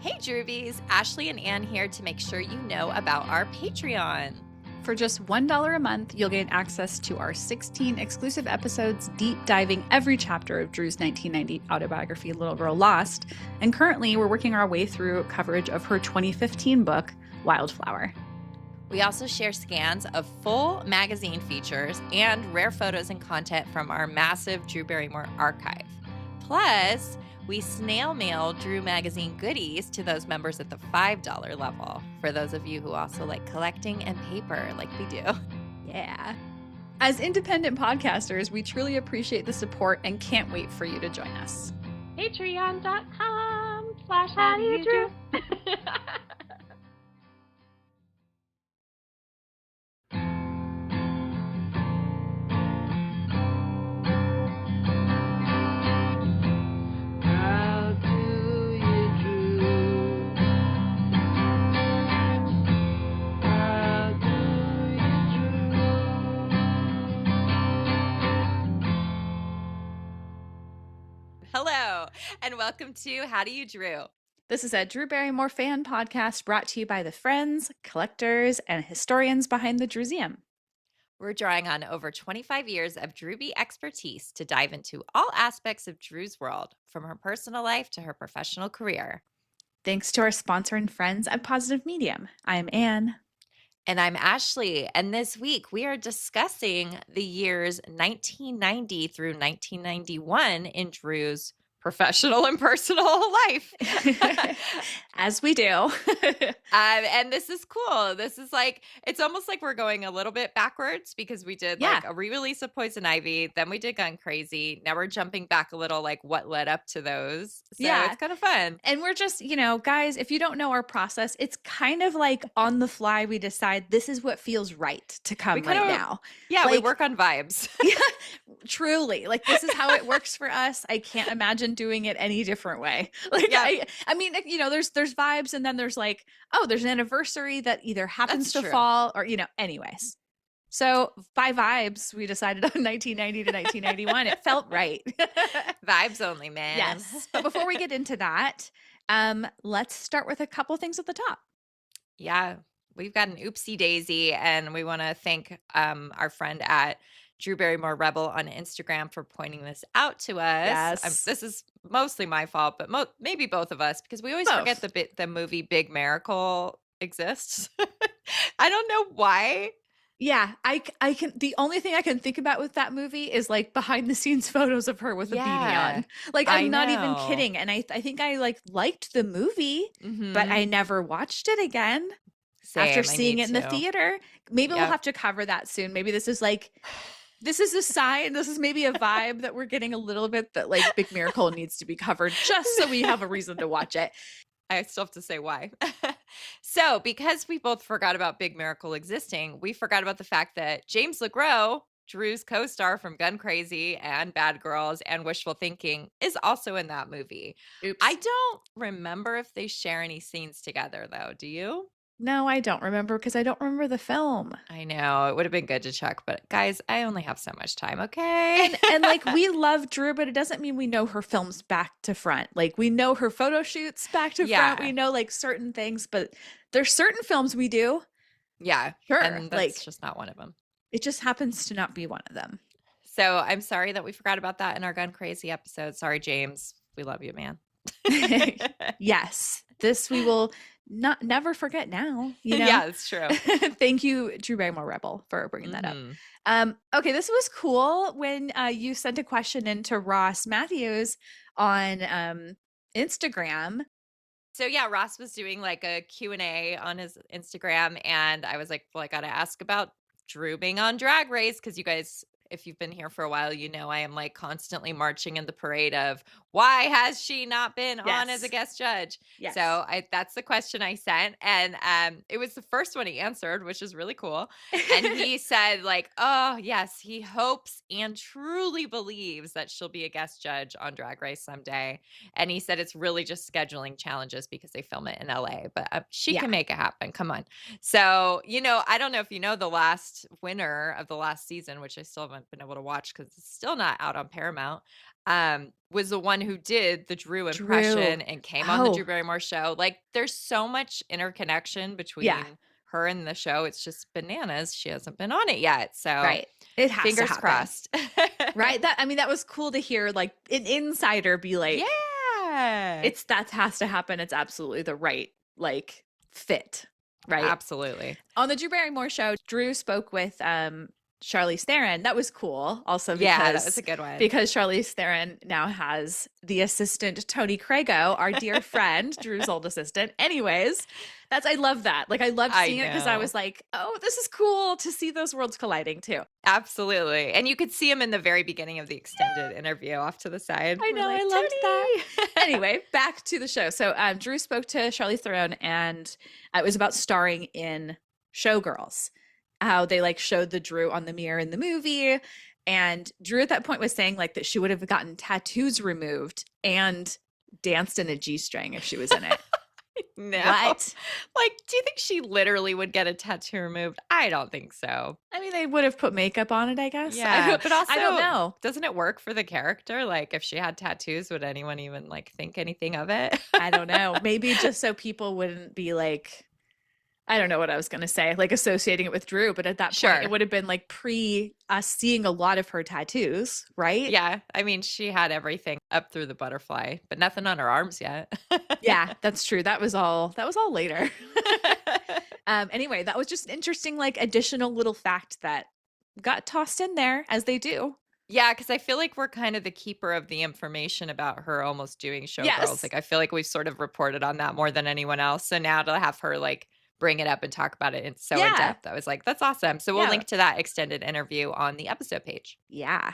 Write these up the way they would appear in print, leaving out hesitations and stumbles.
Hey, Droobies. Ashley and Ann here to make sure you know about our Patreon. For just $1 a month, you'll gain access to our 16 exclusive episodes deep diving every chapter of Drew's 1990 autobiography, Little Girl Lost. And currently, we're working our way through coverage of her 2015 book, Wildflower. We also share scans of full magazine features and rare photos and content from our massive Drew Barrymore archive. Plus, we snail mail Drew magazine goodies to those members at the $5 level, for those of you who also like collecting and paper like we do. Yeah. As independent podcasters, we truly appreciate the support and can't wait for you to join us. Patreon.com/HowDoYouDrew. Hello, and welcome to How Do You Drew? This is a Drew Barrymore fan podcast brought to you by the friends, collectors, and historians behind the Drewseum. We're drawing on over 25 years of Drewbie expertise to dive into all aspects of Drew's world, from her personal life to her professional career. Thanks to our sponsor and friends at Positive Medium. I'm Anne. And I'm Ashley, and this week we are discussing the years 1990 through 1991 in Drew's professional and personal life. As we do. And this is cool. This is like, it's almost like we're going a little bit backwards because we did like a re-release of Poison Ivy, then we did Gun Crazy. Now we're jumping back a little, like what led up to those. So it's kind of fun. And we're just, guys, if you don't know our process, it's kind of like on the fly, we decide this is what feels right to come now. Yeah, we work on vibes. Yeah, truly. Like, this is how it works for us. I can't imagine doing it any different way. Like, I mean, there's vibes, and then there's like, oh, there's an anniversary that either happens to fall or, anyways. So by vibes, we decided on 1990 to 1991. It felt right. Vibes only, man. Yes. But before we get into that, let's start with a couple things at the top. Yeah. We've got an oopsie daisy, and we want to thank our friend at Drew Barrymore Rebel on Instagram for pointing this out to us. Yes. This is mostly my fault, but maybe both of us, because we always forget the movie Big Miracle exists. I don't know why. Yeah, I can. The only thing I can think about with that movie is like behind the scenes photos of her with a beanie on. Like, I'm not even kidding. And I think I liked the movie, but I never watched it again. After seeing it in the theater. Maybe we'll have to cover that soon. Maybe this is a sign. This is maybe a vibe that we're getting a little bit that like Big Miracle needs to be covered just so we have a reason to watch it. I still have to say why. So because we both forgot about Big Miracle existing, we forgot about the fact that James LeGros, Drew's co-star from Gun Crazy and Bad Girls and Wishful Thinking, is also in that movie. Oops. I don't remember if they share any scenes together, though. Do you? No, I don't remember because I don't remember the film. I know. It would have been good to check, but guys, I only have so much time, okay? And like, we love Drew, but it doesn't mean we know her films back to front. Like, we know her photo shoots back to front. We know like certain things, but there's certain films we do. Yeah. Sure. And that's just not one of them. It just happens to not be one of them. So I'm sorry that we forgot about that in our Gun Crazy episode. Sorry, James. We love you, man. Yes. This we will never forget now. Yeah, it's true. Thank you, Drew Barrymore Rebel, for bringing that up. Okay, this was cool when you sent a question into Ross Matthews on Instagram. So yeah, Ross was doing like a Q&A on his Instagram, and I was like, well, I got to ask about Drew being on Drag Race, because you guys, if you've been here for a while, you know I am like constantly marching in the parade of why has she not been on as a guest judge? Yes. So that's the question I sent, and it was the first one he answered, which is really cool. And he said like, oh yes, he hopes and truly believes that she'll be a guest judge on Drag Race someday. And he said it's really just scheduling challenges because they film it in LA, but she can make it happen. Come on. So, I don't know if you know the last winner of the last season, which I still haven't been able to watch because it's still not out on Paramount. was the one who did the Drew Drew. impression and came on the Drew Oh, Barrymore show. Like, there's so much interconnection yeah, between her and the show. It's just bananas. She hasn't been on it yet. So right. It has to fingers happen. crossed. Right? That was cool to hear like an insider be like, Yeah. that has to happen. It's absolutely the right like fit. Right. Absolutely. On the Drew Barrymore show, Drew spoke with Charlize Theron. That was cool. Also Yeah, that was a good one. because Charlize Theron now has the assistant Tony Crago, our dear friend, Drew's old assistant. Anyways, I love that. Like I loved seeing it because I was like, oh, this is cool to see those worlds colliding too. Absolutely. And you could see him in the very beginning of the extended interview off to the side. I know, Like, I loved Tony! that. Anyway, back to the show. So Drew spoke to Charlize Theron, and it was about starring in Showgirls. How they like showed the Drew on the mirror in the movie. And Drew at that point was saying like that she would have gotten tattoos removed and danced in a G-string if she was in it. No. What? Like, do you think she literally would get a tattoo removed? I don't think so. I mean, they would have put makeup on it, I guess. Yeah, but also, I don't know. Doesn't it work for the character? Like, if she had tattoos, would anyone even like think anything of it? I don't know. Maybe just so people wouldn't be like, I don't know what I was going to say, like associating it with Drew, but at that point it would have been like pre us seeing a lot of her tattoos, right? Yeah. I mean, she had everything up through the butterfly, but nothing on her arms yet. Yeah, that's true. That was all later. Anyway, that was just an interesting, like additional little fact that got tossed in there as they do. Yeah, because I feel like we're kind of the keeper of the information about her almost doing Showgirls. Yes. Like, I feel like we've sort of reported on that more than anyone else. So now to have her like bring it up and talk about it in depth, I was like, that's awesome. So we'll link to that extended interview on the episode page. Yeah.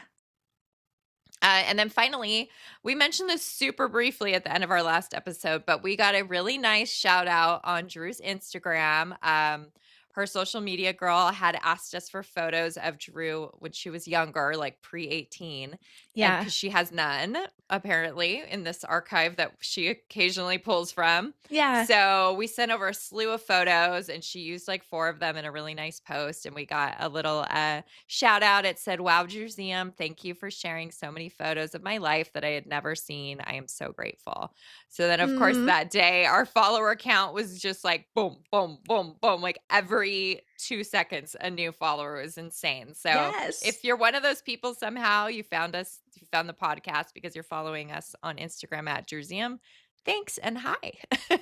And then finally, we mentioned this super briefly at the end of our last episode, but we got a really nice shout out on Drew's Instagram. Her social media girl had asked us for photos of Drew when she was younger, like pre-18. Yeah. Because she has none, apparently, in this archive that she occasionally pulls from. Yeah. So we sent over a slew of photos, and she used like 4 of them in a really nice post. And we got a little shout out. It said, "Wow, Museum, thank you for sharing so many photos of my life that I had never seen. I am so grateful." So then, of course, that day, our follower count was just like boom, boom, boom, boom. Like every 2 seconds, a new follower. Was insane. So if you're one of those people somehow, you found us, you found the podcast because you're following us on Instagram at Drewsium, thanks and hi.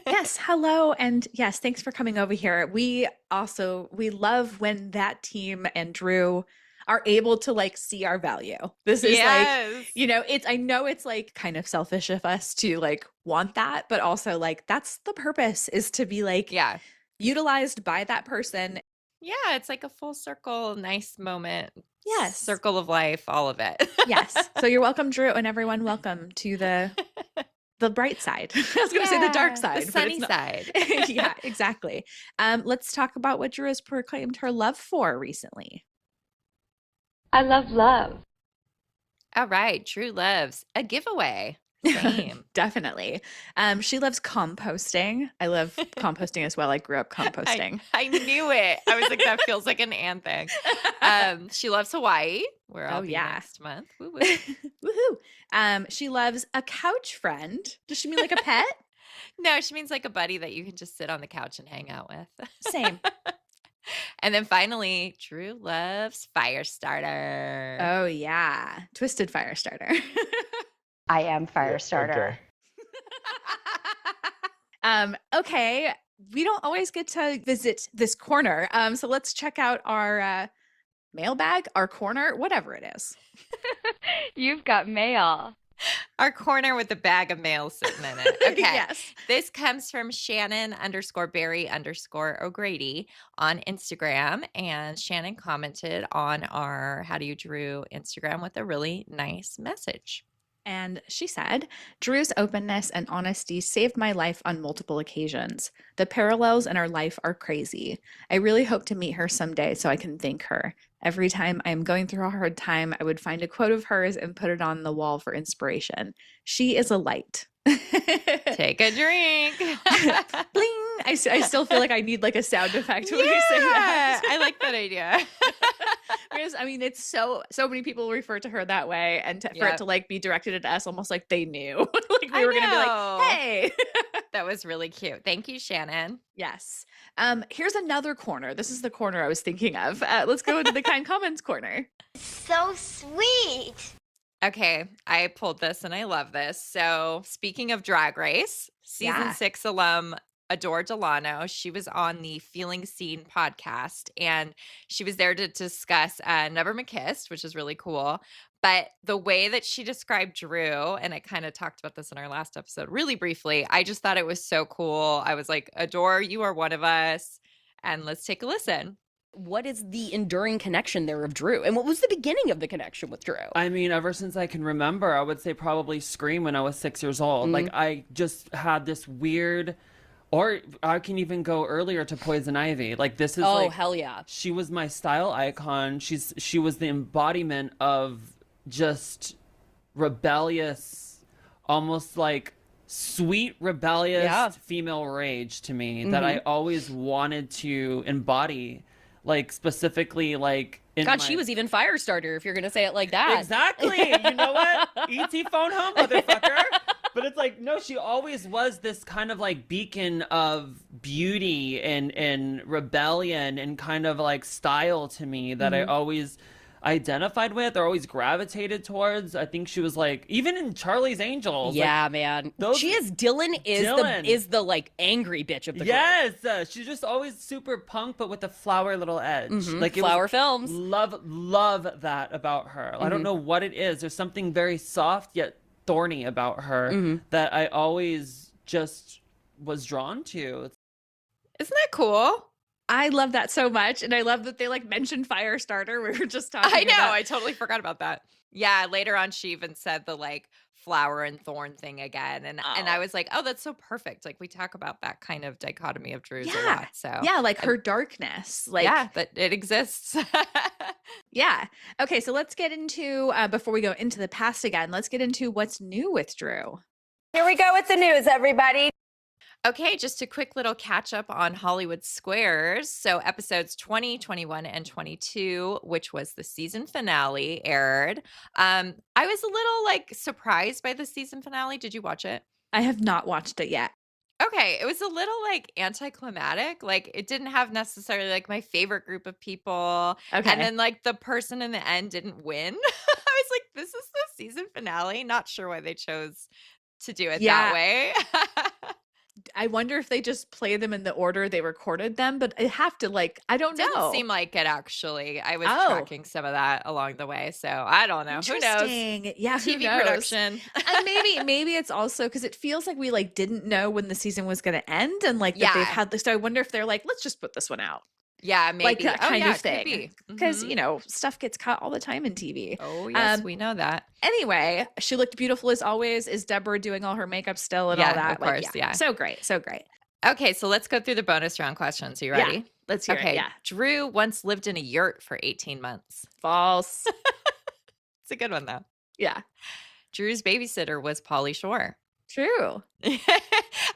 Yes, hello. And yes, thanks for coming over here. We love when that team and Drew are able to like see our value. This is like, you know, I know it's like kind of selfish of us to like want that, but also like that's the purpose, is to be like utilized by that person. Yeah, it's like a full circle, nice moment. Yes. Circle of life, all of it. Yes. So you're welcome, Drew, and everyone welcome to the bright side. I was going to say the dark side. The sunny side. Yeah, exactly. Let's talk about what Drew has proclaimed her love for recently. I love love. All right. Drew loves a giveaway. Same. Definitely. She loves composting. I love composting as well. I grew up composting. I knew it. I was like, that feels like an Anne thing. She loves Hawaii, where I'll be next month. Woo-woo. Woohoo. She loves a couch friend. Does she mean like a pet? No, she means like a buddy that you can just sit on the couch and hang out with. Same. And then finally, Drew loves Firestarter. Oh, yeah. Twisted Firestarter. I am Firestarter. Okay. We don't always get to visit this corner. So let's check out our mailbag, our corner, whatever it is. You've got mail. Our corner with the bag of mail sitting in it. Okay. Yes. This comes from Shannon_Barry_O'Grady on Instagram. And Shannon commented on our How Do You Drew Instagram with a really nice message. And she said, Drew's openness and honesty saved my life on multiple occasions. The parallels in our life are crazy. I really hope to meet her someday so I can thank her. Every time I am going through a hard time, I would find a quote of hers and put it on the wall for inspiration. She is a light. Take a drink. Bling! I still feel like I need like a sound effect when you say that. I like that idea. Because I mean, it's so many people refer to her that way, and for it to like be directed at us, almost like they knew, like we were gonna be like, hey. That was really cute. Thank you, Shannon. Yes. Here's another corner. This is the corner I was thinking of. Let's go into the kind comments corner. So sweet. Okay, I pulled this and I love this. So, speaking of Drag Race, season 6 alum Adore Delano, she was on the Feeling Seen podcast, and she was there to discuss Never Been Kissed, which is really cool. But the way that she described Drew, and I kind of talked about this in our last episode really briefly, I just thought it was so cool. I was like, Adore, you are one of us. And let's take a listen. What is the enduring connection there of Drew? And what was the beginning of the connection with Drew? I mean, ever since I can remember, I would say probably Scream when I was 6 years old. Like, I just had this weird, or I can even go earlier to Poison Ivy. Like, this is like, hell yeah. She was my style icon. She was the embodiment of just rebellious, almost like sweet, rebellious female rage to me that I always wanted to embody. Like, specifically, like... She was even Firestarter, if you're going to say it like that. Exactly! You know what? E.T. phone home, motherfucker! But it's like, no, she always was this kind of, like, beacon of beauty and rebellion and kind of, like, style to me that I always identified with or always gravitated towards. I think she was like, even in Charlie's Angels. Yeah, like, man. She is Dylan is the like angry bitch of the group. Yes, she's just always super punk, but with a flower little edge. Like Flower Films. Love that about her. I don't know what it is. There's something very soft yet thorny about her that I always just was drawn to. Isn't that cool? I love that so much. And I love that they like mentioned Firestarter. We were just talking about. I totally forgot about that. Yeah, later on she even said the like flower and thorn thing again. And I was like, oh, that's so perfect. Like we talk about that kind of dichotomy of Drew's a lot. So yeah, like her darkness. Like that it exists. Yeah. Okay, so let's get into before we go into the past again, let's get into what's new with Drew. Here we go with the news, everybody. Okay, just a quick little catch up on Hollywood Squares. So episodes 20, 21, and 22, which was the season finale, aired. I was a little like surprised by the season finale. Did you watch it? I have not watched it yet. Okay, it was a little like anticlimactic. Like it didn't have necessarily like my favorite group of people. Okay. And then like the person in the end didn't win. I was like, this is the season finale. Not sure why they chose to do it that way. I wonder if they just play them in the order they recorded them, but I have to like, I don't know. Didn't seem like it actually. I was tracking some of that along the way, so I don't know. Who knows? Yeah, TV production. And maybe it's also because it feels like we like didn't know when the season was going to end, and like that they've had this. So I wonder if they're like, let's just put this one out. Yeah, maybe Like that kind of could thing. be. Because, you know, stuff gets cut all the time in TV. Oh, yes, we know that. Anyway, she looked beautiful as always. Is Deborah doing all her makeup still and all that? Of course, yeah. So great. So great. Okay, so let's go through the bonus round questions. Are you ready? Yeah, let's hear it. Yeah. Drew once lived in a yurt for 18 months. False. It's a good one, though. Yeah. Drew's babysitter was Pauly Shore. True. I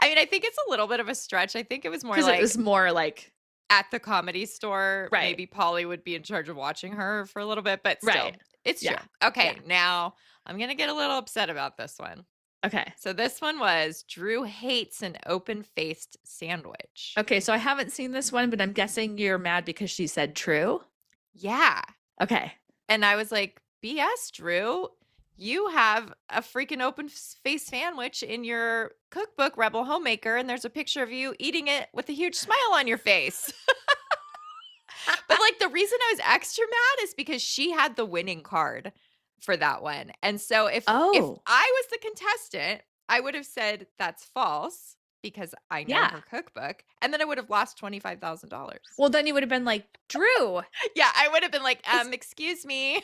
mean, I think it's a little bit of a stretch. I think it was more like... it was more like... at the Comedy Store, maybe Pauly would be in charge of watching her for a little bit, but still, it's true. Okay, now I'm going to get a little upset about this one. Okay. So this one was Drew hates an open-faced sandwich. Okay, so I haven't seen this one, but I'm guessing you're mad because she said true? Yeah. Okay. And I was like, BS, Drew. You have a freaking open-faced sandwich in your cookbook, Rebel Homemaker, and there's a picture of you eating it with a huge smile on your face. But like the reason I was extra mad is because she had the winning card for that one. And so if I was the contestant, I would have said that's false because I know her cookbook, and then I would have lost $25,000. Well, then you would have been like, Drew. Yeah, I would have been like, excuse me.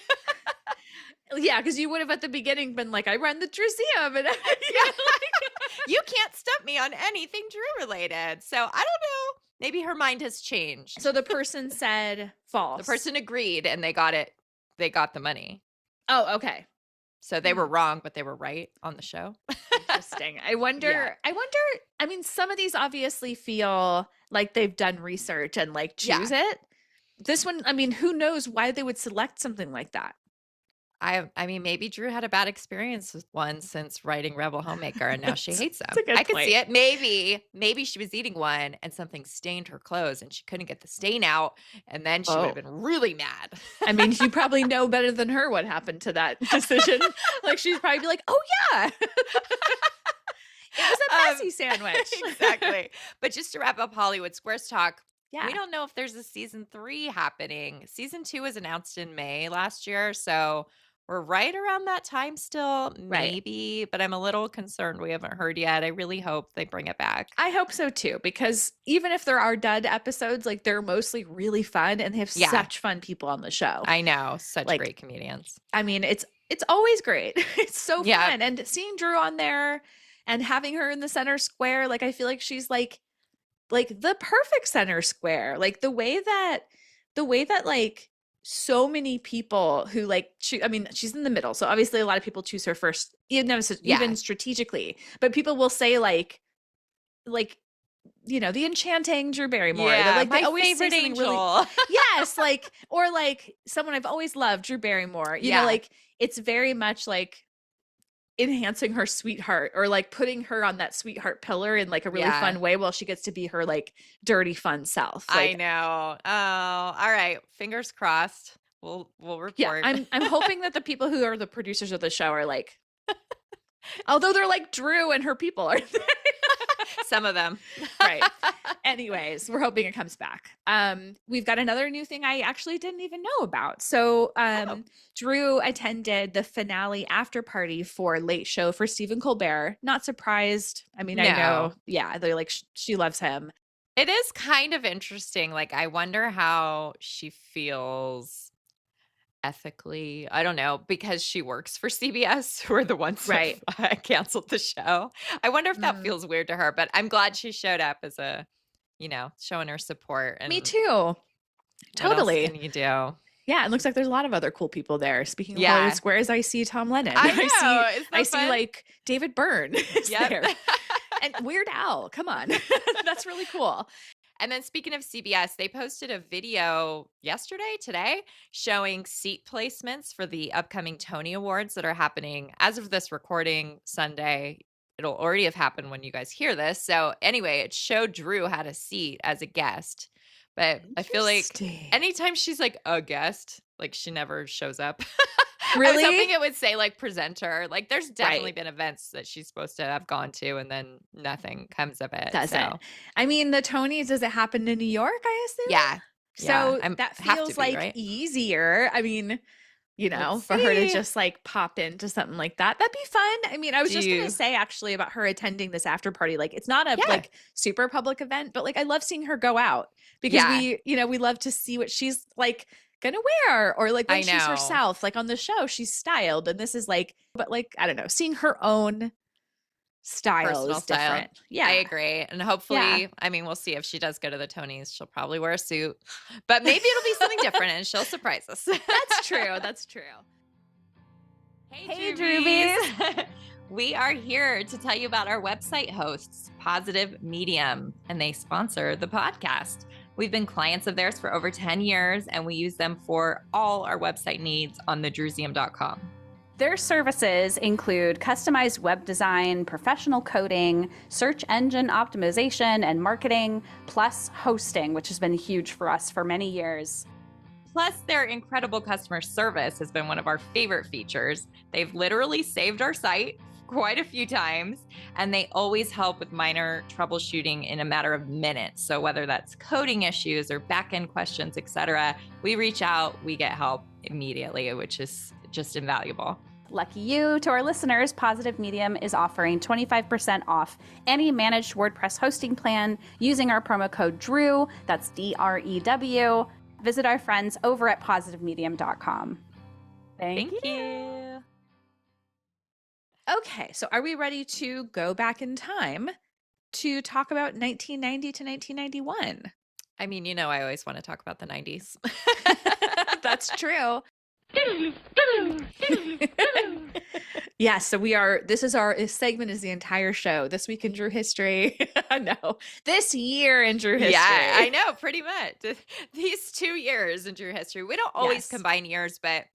Yeah, because you would have at the beginning been like, I run the Druseum. And you can't stump me on anything Drew related. So I don't know. Maybe her mind has changed. So the person said false. The person agreed and they got it. They got the money. Oh, okay. So they were wrong, but they were right on the show. Interesting. I wonder, I mean, some of these obviously feel like they've done research and like choose it. This one, I mean, who knows why they would select something like that? I mean, maybe Drew had a bad experience with one since writing Rebel Homemaker, and now she hates That's them. a good I could see point. it. Maybe she was eating one and something stained her clothes and she couldn't get the stain out, and then she would have been really mad. I mean, you probably know better than her what happened to that decision. Like, she'd probably be like, "Oh yeah, it was a messy sandwich." Exactly. But just to wrap up Hollywood Squares talk, Yeah. we don't know if there's a season 3 happening. Season 2 was announced in May last year, so we're right around that time still, maybe, but I'm a little concerned we haven't heard yet. I really hope they bring it back. I hope so too, because even if there are dud episodes, like they're mostly really fun and they have such fun people on the show. I know, such great comedians. I mean, it's always great. It's so fun. And seeing Drew on there and having her in the center square, like I feel like she's like the perfect center square. Like the way that like so many people who like I mean, she's in the middle, so obviously a lot of people choose her first, even strategically, but people will say like you know, the enchanting Drew Barrymore. Like they always say something angel. Really, yes, like, or like someone I've always loved, Drew Barrymore. You know, like it's very much like enhancing her sweetheart, or like putting her on that sweetheart pillar in like a really fun way while she gets to be her like dirty fun self. Like, I know. Oh, all right. Fingers crossed. We'll report. Yeah, I'm hoping that the people who are the producers of the show are like, although they're like Drew and her people are some of them. Right. Anyways, we're hoping it comes back. We've got another new thing I actually didn't even know about. So Drew attended the finale after party for Late Show for Stephen Colbert. Not surprised. I mean, I know. Yeah, they're like, she loves him. It is kind of interesting. Like, I wonder how she feels ethically. I don't know, because she works for CBS, who are the ones that canceled the show. I wonder if that feels weird to her, but I'm glad she showed up as a, you know, showing her support. And me too. Totally. What else can you do? Yeah, it looks like there's a lot of other cool people there. Speaking of Hollywood Squares, I see Tom Lennon. I see like David Byrne is there. And Weird Al. Come on. That's really cool. And then speaking of CBS, they posted a video today, showing seat placements for the upcoming Tony Awards that are happening as of this recording Sunday. It'll already have happened when you guys hear this. So anyway, it showed Drew had a seat as a guest. But I feel like anytime she's like a guest, like she never shows up. Really? I was hoping it would say like presenter. Like there's definitely been events that she's supposed to have gone to and then nothing comes of it. Doesn't. I mean, the Tonys, does it happen in New York, I assume? Yeah. So that feels like easier. I mean, you know, for her to just like pop into something like that. That'd be fun. I mean, I was just going to say actually about her attending this after party. Like it's not a like super public event, but like I love seeing her go out because we love to see what she's like gonna wear, or like when she's herself, like on the show she's styled, and this is like, but like I don't know, seeing her own style personal is different. Yeah, I agree. And hopefully, I mean, we'll see if she does go to the Tonys. She'll probably wear a suit, but maybe it'll be something different and she'll surprise us. That's true. That's true. Hey Droobies. We are here to tell you about our website hosts, Positive Medium, and they sponsor the podcast. We've been clients of theirs for over 10 years, and we use them for all our website needs on thedrewsium.com. Their services include customized web design, professional coding, search engine optimization and marketing, plus hosting, which has been huge for us for many years. Plus, their incredible customer service has been one of our favorite features. They've literally saved our site quite a few times, and they always help with minor troubleshooting in a matter of minutes. So whether that's coding issues or back-end questions, etc., we reach out, we get help immediately, which is just invaluable. Lucky you. To our listeners, Positive Medium is offering 25% off any managed WordPress hosting plan using our promo code DREW. That's DREW. Visit our friends over at positivemedium.com. Thank you. Okay, so are we ready to go back in time to talk about 1990 to 1991? I mean, you know, I always want to talk about the 90s. That's true. Yeah, so this is our segment is the entire show. This week in Drew history. No, this year in Drew history. Yeah, I know, pretty much. These 2 years in Drew history. We don't always Yes. combine years, but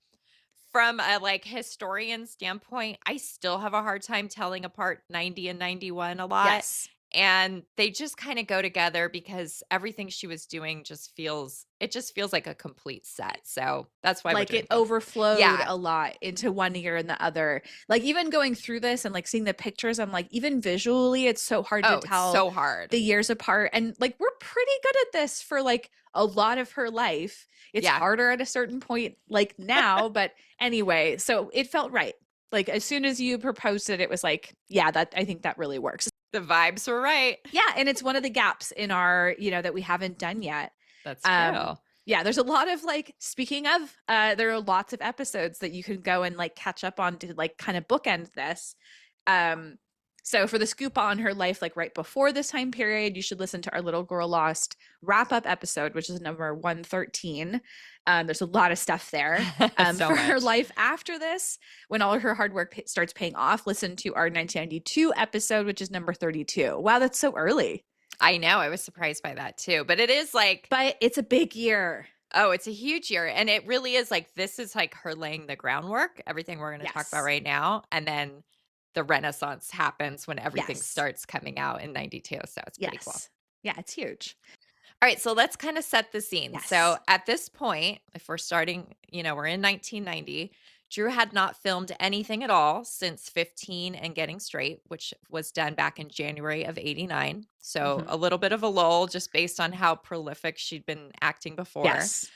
from a historian standpoint, I still have a hard time telling apart 90 and 91 a lot. Yes. And they just kind of go together because everything she was doing just feels like a complete set. So that's why Like we're doing it both. overflowed Yeah. a lot into one year and the other. Like even going through this and like seeing the pictures, I'm like, even visually, it's so hard to It's tell so hard. the years apart. And like we're pretty good at this for like a lot of her life. It's Yeah. harder at a certain point, like now, but anyway, so it felt right. Like as soon as you proposed it, it was like, yeah, I think that really works. The vibes were right. Yeah, and it's one of the gaps in our, that we haven't done yet. That's true. Yeah, there's a lot of speaking of, there are lots of episodes that you can go and catch up on to kind of bookend this. So for the scoop on her life, right before this time period, you should listen to our Little Girl Lost wrap-up episode, which is number 113. There's a lot of stuff there. So for her much. life after this, when all of her hard work starts paying off, listen to our 1992 episode, which is number 32. Wow, that's so early. I know. I was surprised by that too. But it is But it's a big year. Oh, it's a huge year. And it really is this is her laying the groundwork, everything we're going to talk about right now. And then the Renaissance happens when everything starts coming out in 92. So it's pretty cool. Yeah, it's huge. All right. So let's kind of set the scene. Yes. So at this point, if we're starting, we're in 1990. Drew had not filmed anything at all since 15 and Getting Straight, which was done back in January of 89. So a little bit of a lull just based on how prolific she'd been acting before. Yes.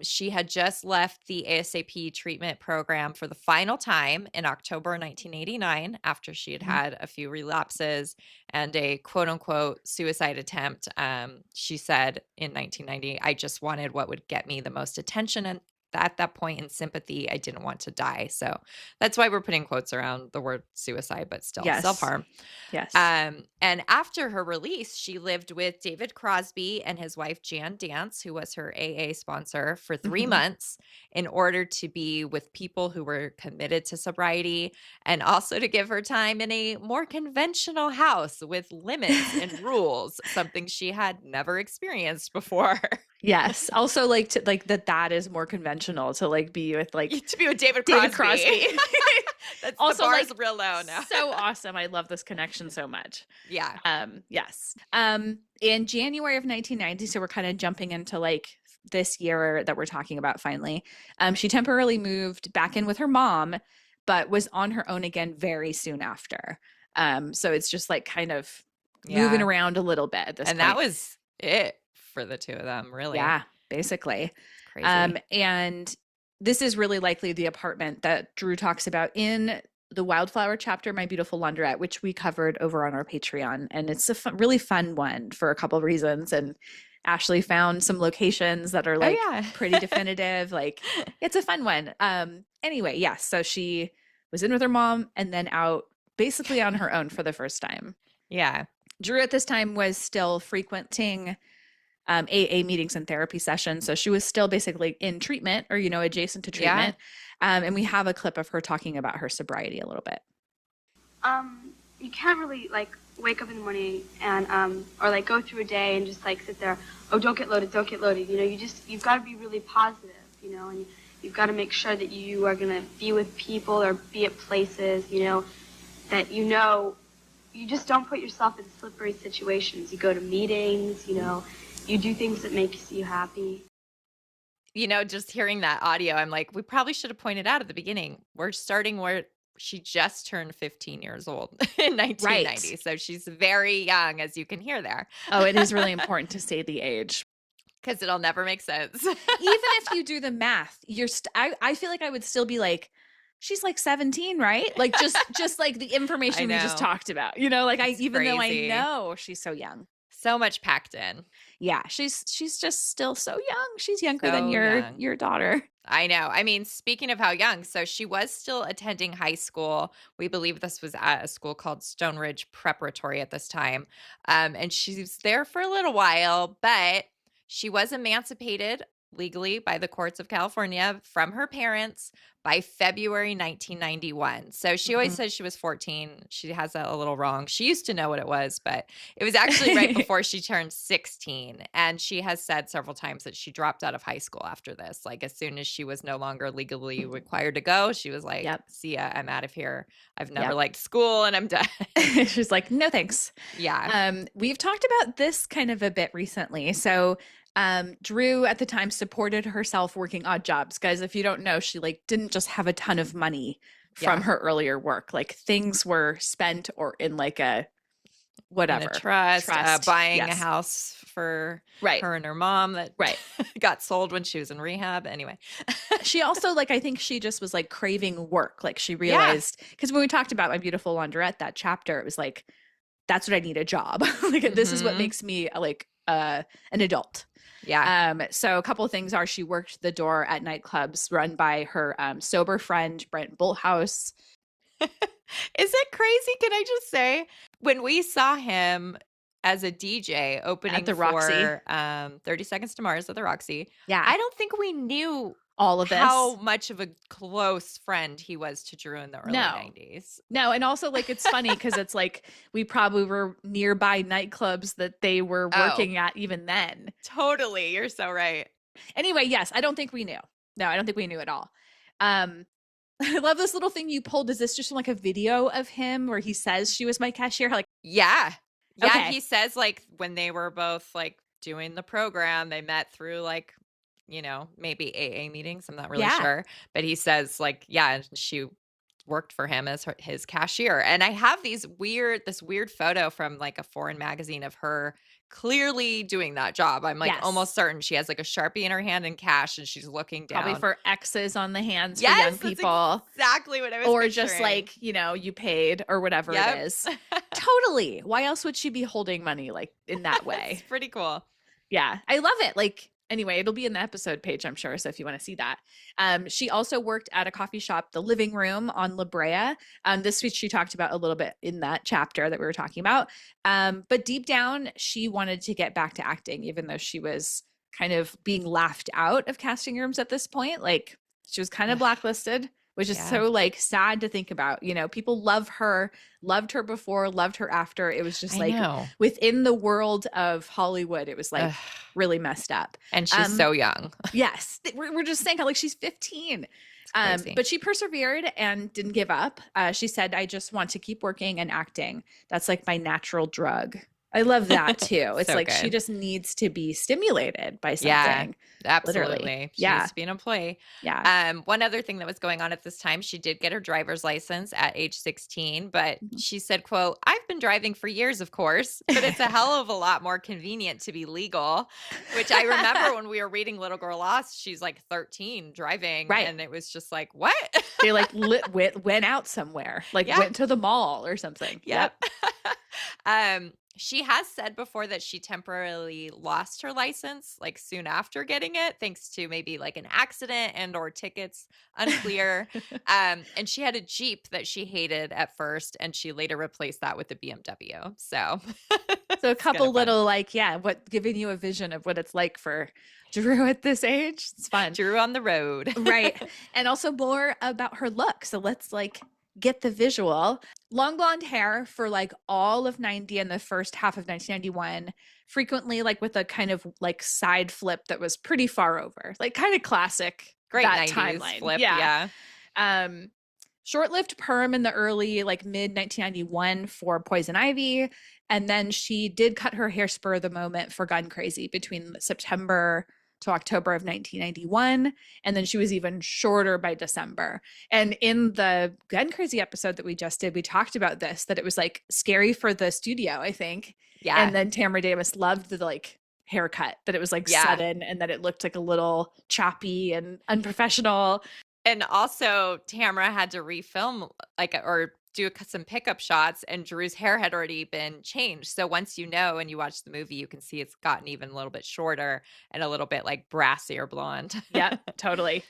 She had just left the ASAP treatment program for the final time in October 1989 after she had had a few relapses and a quote unquote suicide attempt. She said in 1990, I just wanted what would get me the most attention. And at that point in sympathy, I didn't want to die. So that's why we're putting quotes around the word suicide, but still self-harm. Yes. And after her release, she lived with David Crosby and his wife, Jan Dance, who was her AA sponsor, for 3 months in order to be with people who were committed to sobriety and also to give her time in a more conventional house with limits and rules, something she had never experienced before. Yes. Also that is more conventional to be with to be with David Crosby. That's also the bar's real low now. So awesome. I love this connection so much. Yeah. Yes. In January of 1990, so we're kind of jumping into this year that we're talking about finally. She temporarily moved back in with her mom, but was on her own again very soon after. So it's just kind of moving around a little bit at this point. And that was it for the two of them, really. Yeah, basically. Crazy. And this is really likely the apartment that Drew talks about in the Wildflower chapter, My Beautiful Laundrette, which we covered over on our Patreon. And it's a really fun one for a couple of reasons. And Ashley found some locations that are pretty definitive. It's a fun one. Anyway, yes. So she was in with her mom and then out basically on her own for the first time. Yeah. Drew at this time was still frequenting AA meetings and therapy sessions. So she was still basically in treatment or, adjacent to treatment. And we have a clip of her talking about her sobriety a little bit. You can't really wake up in the morning and or go through a day and just sit there, oh, don't get loaded. You've got to be really positive, and you've got to make sure that you are going to be with people or be at places, that you just don't put yourself in slippery situations. You go to meetings, you do things that makes you happy. Just hearing that audio, I'm like, we probably should have pointed out at the beginning. We're starting where she just turned 15 years old in 1990. Right. So she's very young, as you can hear there. Oh, it is really important to say the age. Because it'll never make sense. Even if you do the math, I feel like I would still be she's 17, right? Just the information we just talked about, though I know she's so young. So much packed in. Yeah, she's just still so young. She's younger than your daughter. I know. I mean, speaking of how young, so she was still attending high school. We believe this was at a school called Stone Ridge Preparatory at this time. And she was there for a little while, but she was emancipated legally by the courts of California from her parents by February 1991. So she always says she was 14. She has that a little wrong. She used to know what it was, but it was actually right before she turned 16. And she has said several times that she dropped out of high school after this. Like as soon as she was no longer legally required to go, she was like, see ya, I'm out of here. I've never liked school and I'm done. She's like, no thanks. Yeah. We've talked about this kind of a bit recently. So Drew at the time supported herself working odd jobs. Guys, if you don't know, she like didn't just have a ton of money from her earlier work. Like things were spent or in like a whatever. In a trust. Buying a house for her and her mom that got sold when she was in rehab. Anyway. She also like, I think she just was like craving work. Like she realized, because when we talked about My Beautiful Laundrette, that chapter, it was like, that's what I need, a job. Like this is what makes me like an adult. Yeah. So a couple of things are she worked the door at nightclubs run by her sober friend, Brent Bolthouse. Is it crazy? Can I just say, when we saw him as a DJ opening at the Roxy. For 30 Seconds to Mars at the Roxy, yeah, I don't think we knew all of this, how much of a close friend he was to Drew in the early 90s. No, and also like it's funny because it's like we probably were nearby nightclubs that they were working at even then. Totally, you're so right. Anyway, yes, I don't think we knew. No, I don't think we knew at all. I love this little thing you pulled. Is this just like a video of him where he says she was my cashier? Like, yeah, okay. He says like when they were both like doing the program, they met through like, you know, maybe AA meetings. I'm not really sure. But he says like, she worked for him as his cashier. And I have this weird photo from like a foreign magazine of her clearly doing that job. I'm like almost certain she has like a Sharpie in her hand and cash and she's looking down. Probably for X's on the hands for young people. Exactly what I was Or picturing. Just like, you know, you paid or whatever it is. Totally. Why else would she be holding money like in that way? It's pretty cool. Yeah. I love it. Like, anyway, it'll be in the episode page, I'm sure. So if you want to see that. She also worked at a coffee shop, The Living Room on La Brea. This week she talked about a little bit in that chapter that we were talking about. But deep down, she wanted to get back to acting, even though she was kind of being laughed out of casting rooms at this point. Like she was kind of blacklisted, which is so like sad to think about. You know, people loved her before, loved her after. It was just like within the world of Hollywood, it was like really messed up. And she's so young. Yes. We're just saying how like she's 15. But she persevered and didn't give up. She said, I just want to keep working and acting. That's like my natural drug. I love that too. It's so like good. She just needs to be stimulated by something. Yeah, absolutely. Literally. She needs to be an employee. Yeah. One other thing that was going on at this time, she did get her driver's license at age 16, but she said, quote, I've been driving for years, of course, but it's a hell of a lot more convenient to be legal, which I remember when we were reading Little Girl Lost, she's like 13 driving. Right. And it was just like, what? They like went out somewhere, like went to the mall or something. Yep. She has said before that she temporarily lost her license like soon after getting it, thanks to maybe like an accident and or tickets, unclear. And she had a Jeep that she hated at first, and she later replaced that with a BMW. So a couple little like, giving you a vision of what it's like for Drew at this age. It's fun. Drew on the road. Right. And also more about her look. So let's like get the visual. Long blonde hair for like all of 90 and the first half of 1991, frequently like with a kind of like side flip that was pretty far over, like kind of classic. Great that 90s timeline. Flip. Short-lived perm in the early like mid 1991 for Poison Ivy. And then she did cut her hair spur of the moment for Gun Crazy between September to October of 1991. And then she was even shorter by December. And in the Gun Crazy episode that we just did, we talked about this, that it was like scary for the studio, I think. Yeah. And then Tamara Davis loved the like haircut, that it was like sudden and that it looked like a little choppy and unprofessional. And also Tamara had to refilm or do some pickup shots, and Drew's hair had already been changed. So once you know and you watch the movie, you can see it's gotten even a little bit shorter and a little bit like brassier blonde. Yeah, totally.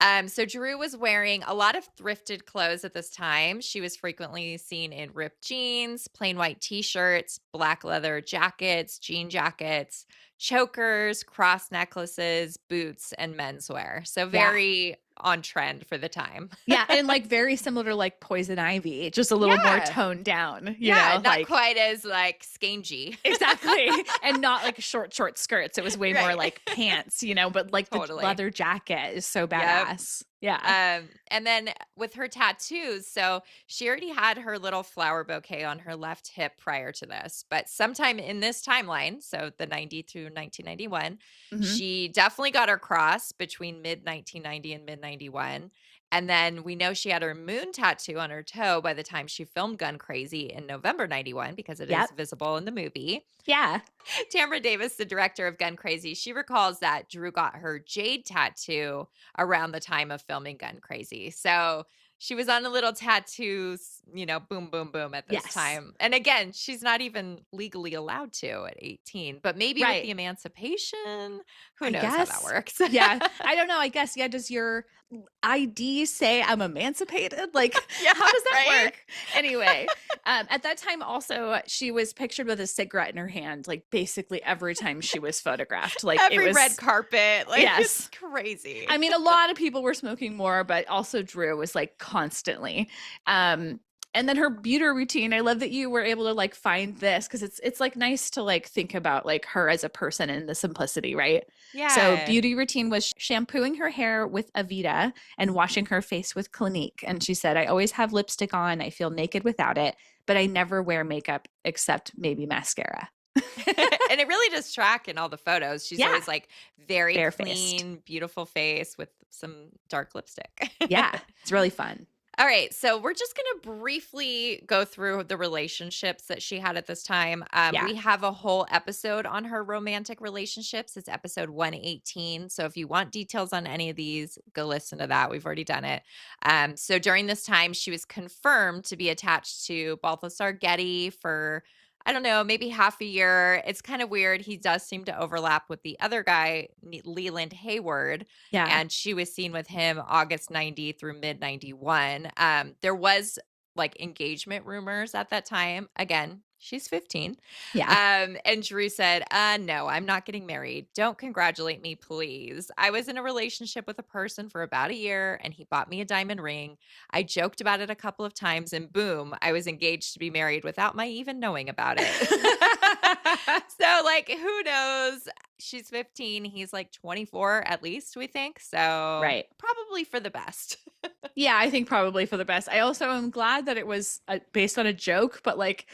So Drew was wearing a lot of thrifted clothes at this time. She was frequently seen in ripped jeans, plain white t-shirts, black leather jackets, jean jackets, chokers, cross necklaces, boots, and menswear. So Yeah. very on trend for the time. Yeah, and like very similar to like Poison Ivy, just a little more toned down, you know, not like quite as like skangy. exactly. And not like short skirts. It was way more like pants, you know, but like the leather jacket is so badass. Yeah. And then with her tattoos, so she already had her little flower bouquet on her left hip prior to this, but sometime in this timeline, so the 90 through 1991, she definitely got her cross between mid 1990 and mid 91. And then we know she had her moon tattoo on her toe by the time she filmed Gun Crazy in November 91 because it is visible in the movie. Yeah. Tamra Davis, the director of Gun Crazy, she recalls that Drew got her jade tattoo around the time of filming Gun Crazy. So she was on a little tattoos, you know, boom, boom, boom at this time. And again, she's not even legally allowed to at 18, but maybe with the emancipation, who knows how that works. Yeah. I don't know. I guess, does your ID say I'm emancipated? Like, how does that work? Anyway, at that time also, she was pictured with a cigarette in her hand, like basically every time she was photographed. Like every it was red carpet. Like it's crazy. I mean, a lot of people were smoking more, but also Drew was like constantly. And then her beauty routine, I love that you were able to like find this because it's like nice to like think about like her as a person and the simplicity, right? Yeah. So beauty routine was shampooing her hair with Aveda and washing her face with Clinique. And she said, I always have lipstick on. I feel naked without it, but I never wear makeup except maybe mascara. And it really does track in all the photos. She's always like very bare-faced, clean, beautiful face with some dark lipstick. Yeah, it's really fun. All right, so we're just going to briefly go through the relationships that she had at this time. We have a whole episode on her romantic relationships. It's episode 118. So if you want details on any of these, go listen to that. We've already done it. So during this time, she was confirmed to be attached to Balthasar Getty for, I don't know, maybe half a year. It's kind of weird. He does seem to overlap with the other guy, Leland Hayward. Yeah. And she was seen with him August 90 through mid 91. There was like engagement rumors at that time. Again, she's 15. Yeah. And Drew said, no, I'm not getting married. Don't congratulate me, please. I was in a relationship with a person for about a year and he bought me a diamond ring. I joked about it a couple of times and boom, I was engaged to be married without my even knowing about it. So like, who knows? She's 15. He's like 24 at least, we think. So probably for the best. Yeah, I think probably for the best. I also am glad that it was based on a joke, but like,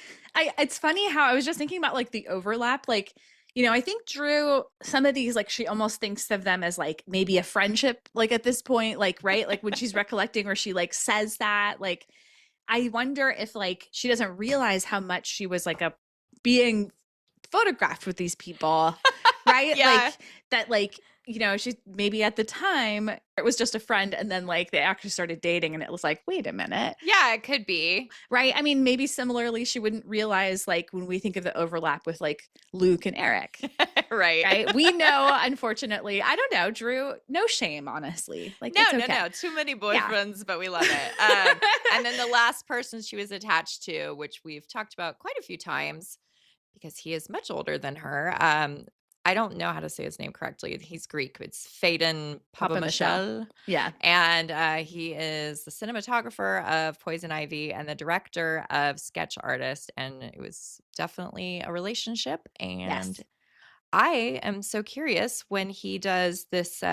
it's funny how I was just thinking about like the overlap. Like, you know, I think Drew, some of these, like she almost thinks of them as like maybe a friendship, like at this point, like, right? Like when she's recollecting or she like says that, like, I wonder if like she doesn't realize how much she was like being photographed with these people, right? Like that, like, you know, she's maybe at the time it was just a friend and then like they actually started dating and it was like, wait a minute. Yeah, it could be. Right. I mean, maybe similarly, she wouldn't realize like when we think of the overlap with like Luke and Eric. Right. We know, unfortunately, I don't know, Drew, no shame, honestly. Like, no. Too many boyfriends, but we love it. And then the last person she was attached to, which we've talked about quite a few times because he is much older than her. I don't know how to say his name correctly. He's Greek. It's Phaedon Papamichel. Yeah. And he is the cinematographer of Poison Ivy and the director of Sketch Artist. And it was definitely a relationship. And I am so curious when he does this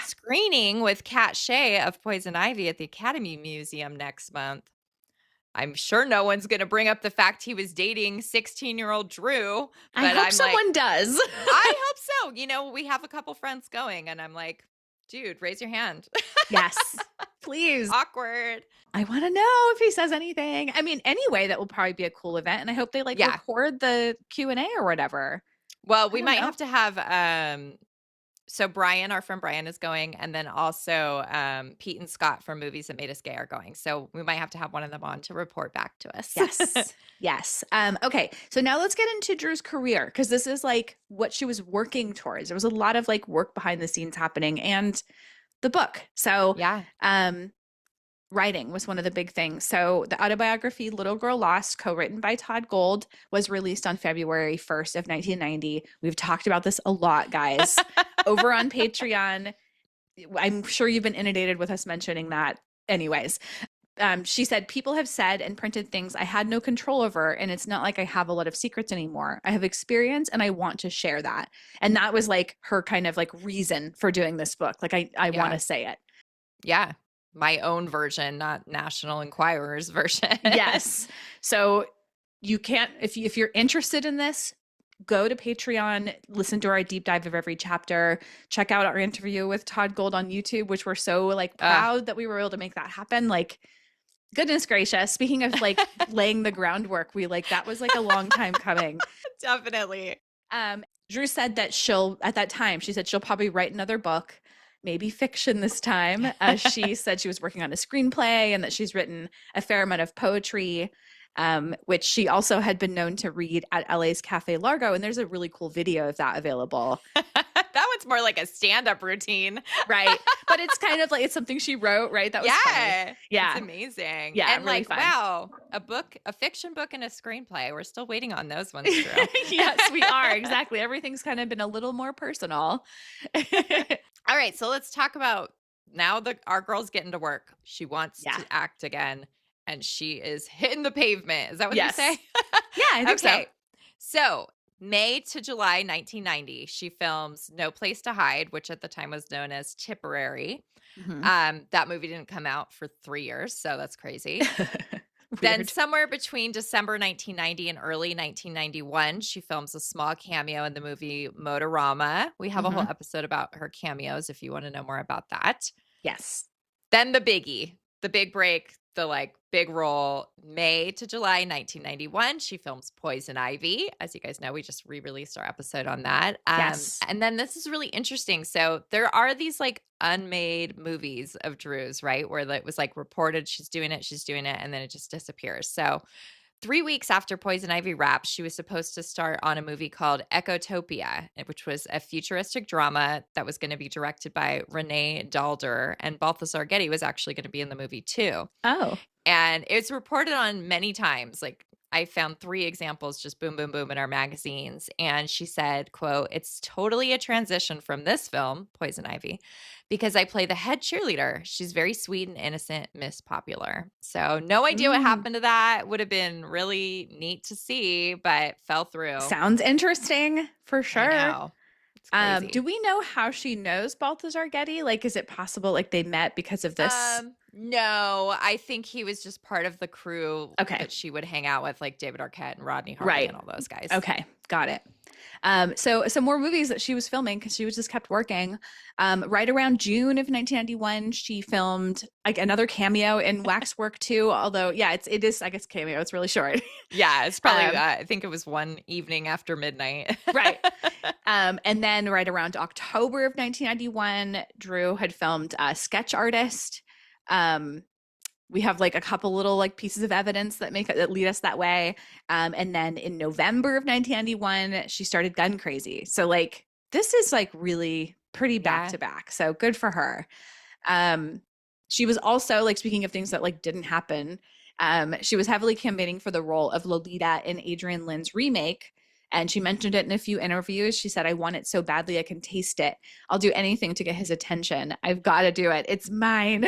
screening with Kat Shea of Poison Ivy at the Academy Museum next month. I'm sure no one's going to bring up the fact he was dating 16-year-old Drew. But I hope someone does. I hope so. You know, we have a couple friends going and I'm like, dude, raise your hand. Yes, please. Awkward. I want to know if he says anything. I mean, anyway, that will probably be a cool event. And I hope they like record the Q&A or whatever. Well, we might have to have so Brian, our friend Brian, is going, and then also Pete and Scott from Movies That Made Us Gay are going. So we might have to have one of them on to report back to us. Yes. Okay. So now let's get into Drew's career because this is like what she was working towards. There was a lot of like work behind the scenes happening. And the book. So Yeah. writing was one of the big things. So the autobiography Little Girl Lost, co-written by Todd Gold, was released on February 1st of 1990. We've talked about this a lot, guys, over on Patreon. I'm sure you've been inundated with us mentioning that. Anyways, she said, people have said and printed things I had no control over, and it's not like I have a lot of secrets anymore. I have experience and I want to share that. And that was like her kind of like reason for doing this book. Like, I want to say it. Yeah. My own version, not National Enquirer's version. Yes. So you can't, if you're interested in this, go to Patreon, listen to our deep dive of every chapter, check out our interview with Todd Gold on YouTube, which we're so like proud that we were able to make that happen. Like, goodness gracious. Speaking of like laying the groundwork, that was like a long time coming. Definitely. Drew said that at that time, she said she'll probably write another book, maybe fiction this time. She said she was working on a screenplay and that she's written a fair amount of poetry, which she also had been known to read at LA's Cafe Largo. And there's a really cool video of that available. That one's more like a stand-up routine. Right. But it's kind of like, it's something she wrote, right? That was funny. Yeah. It's amazing. Yeah. And really like, fun. wow, a fiction book and a screenplay. We're still waiting on those ones, Drew. Yes, we are. Exactly. Everything's kind of been a little more personal. All right. So let's talk about now our girl's getting to work. She wants to act again and she is hitting the pavement. Is that what you say? Yeah, I think so. So May to July 1990, she films No Place to Hide, which at the time was known as Tipperary. Mm-hmm. That movie didn't come out for 3 years, so that's crazy. Then somewhere between December 1990 and early 1991, she films a small cameo in the movie Motorama. We have a whole episode about her cameos if you want to know more about that. Yes. Then the biggie, the big break, the like big role, May to July 1991. She films Poison Ivy. As you guys know, we just re-released our episode on that. Yes. And then this is really interesting. So there are these like unmade movies of Drew's, right? Where it was like reported she's doing it, and then it just disappears. So 3 weeks after Poison Ivy wrapped, she was supposed to start on a movie called Ecotopia, which was a futuristic drama that was going to be directed by Renee Daalder, and Balthazar Getty was actually going to be in the movie too. Oh. And it's reported on many times. Like I found 3 examples, just boom, boom, boom in our magazines. And she said, quote, "It's totally a transition from this film, Poison Ivy, because I play the head cheerleader. She's very sweet and innocent, Miss Popular." So no idea what happened to that. Would have been really neat to see, but fell through. Sounds interesting for sure. I know. It's crazy. Do we know how she knows Balthazar Getty? Like, is it possible like they met because of this? No, I think he was just part of the crew that she would hang out with, like David Arquette and Rodney Harvey and all those guys. Okay, got it. So some more movies that she was filming because she was just kept working. Right around June of 1991, she filmed like another cameo in Waxwork 2. Although, yeah, it is I guess cameo. It's really short. Yeah, it's probably I think it was one evening after midnight. Right. And then right around October of 1991, Drew had filmed Sketch Artist. We have like a couple little like pieces of evidence that lead us that way. And then in November of 1991, she started Gun Crazy. So like this is like really pretty back to back. So good for her. She was also like, speaking of things that like didn't happen, she was heavily campaigning for the role of Lolita in Adrian Lynn's remake. And she mentioned it in a few interviews. She said, "I want it so badly I can taste it. I'll do anything to get his attention. I've got to do it. It's mine."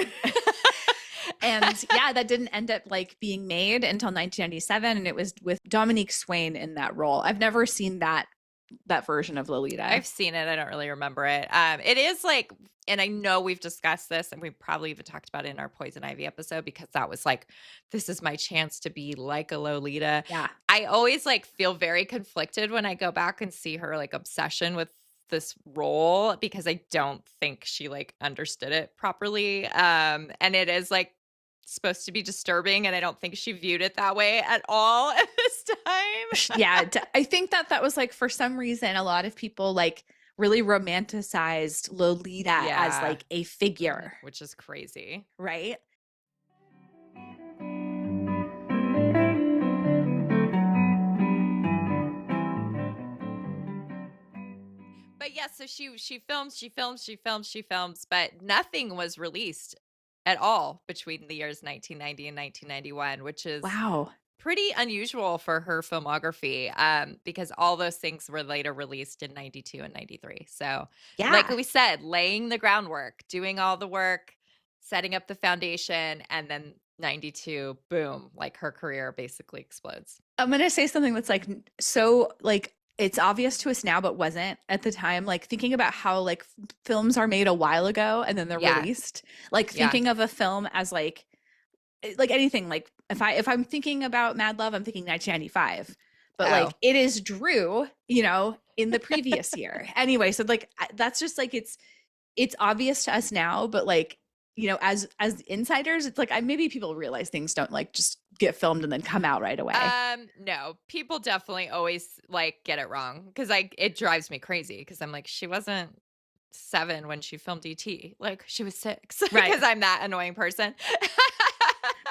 And yeah, that didn't end up like being made until 1997. And it was with Dominique Swain in that role. I've never seen that version of Lolita. I've seen it. I don't really remember it. It is like, and I know we've discussed this and we probably even talked about it in our Poison Ivy episode because that was like, this is my chance to be like a Lolita. Yeah. I always like feel very conflicted when I go back and see her like obsession with this role because I don't think she like understood it properly. And it is like supposed to be disturbing and I don't think she viewed it that way at all at this time. Yeah, I think that was like for some reason a lot of people like really romanticized Lolita as like a figure, which is crazy, right? But yeah, so she films, but nothing was released at all between the years 1990 and 1991, which is Wow. pretty unusual for her filmography, because all those things were later released in 92 and 93. So like Yeah. we said, laying the groundwork, doing all the work, setting up the foundation, and then 92, boom, like her career basically explodes. I'm going to say something that's like so like it's obvious to us now but wasn't at the time, like thinking about how like films are made a while ago and then they're Yeah. released, like Yeah. thinking of a film as like anything, like if I'm thinking about Mad Love, I'm thinking 1995, but like it is Drew, you know, in the previous year anyway. So like that's just like it's obvious to us now, but like, you know, as insiders, it's like maybe people realize things don't like just get filmed and then come out right away. No, people definitely always like get it wrong, because it drives me crazy, because I'm like, she wasn't 7 when she filmed ET, like she was 6, Right. because I'm that annoying person.